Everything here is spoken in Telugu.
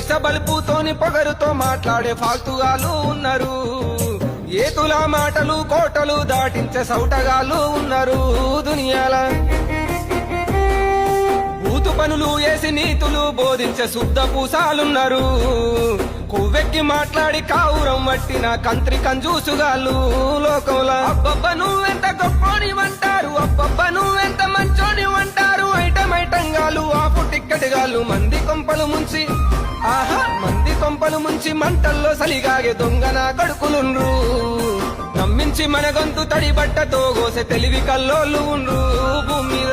పైసా బలుపుతోని పొగరుతో మాట్లాడే ఫాల్తుగాలు ఉన్నారు. ఏతుల మాటలు కోటలు దాటించే సౌటగాళ్ళు ఉన్నారు దునియాల. బూతు పనులు వేసి నీతులు బోధించే శుద్ధ పూసాలున్నారు. కొవ్వెక్కి మాట్లాడి కావురం వట్టిన కంత్రి కంజూసుగాళ్ళు లోకంలో. అబ్బబ్బ నువ్వెంత గొప్పోనివంటారు, అబ్బబ్బ నువ్వెంత మంచోనివంటారు. ఐటంగాలు ఆపు టిక్కెట్గాళ్ళు మంది కొంపలు ముంచి, ఆహా మంది కొంపలు ముంచి మంటల్లో సలిగాగే దొంగన కడుకులుండ్రు. నమ్మించి మన గొంతు తడి బట్టతో గోసె తెలివి కల్లోళ్ళు ఉండ్రు భూమి మీద.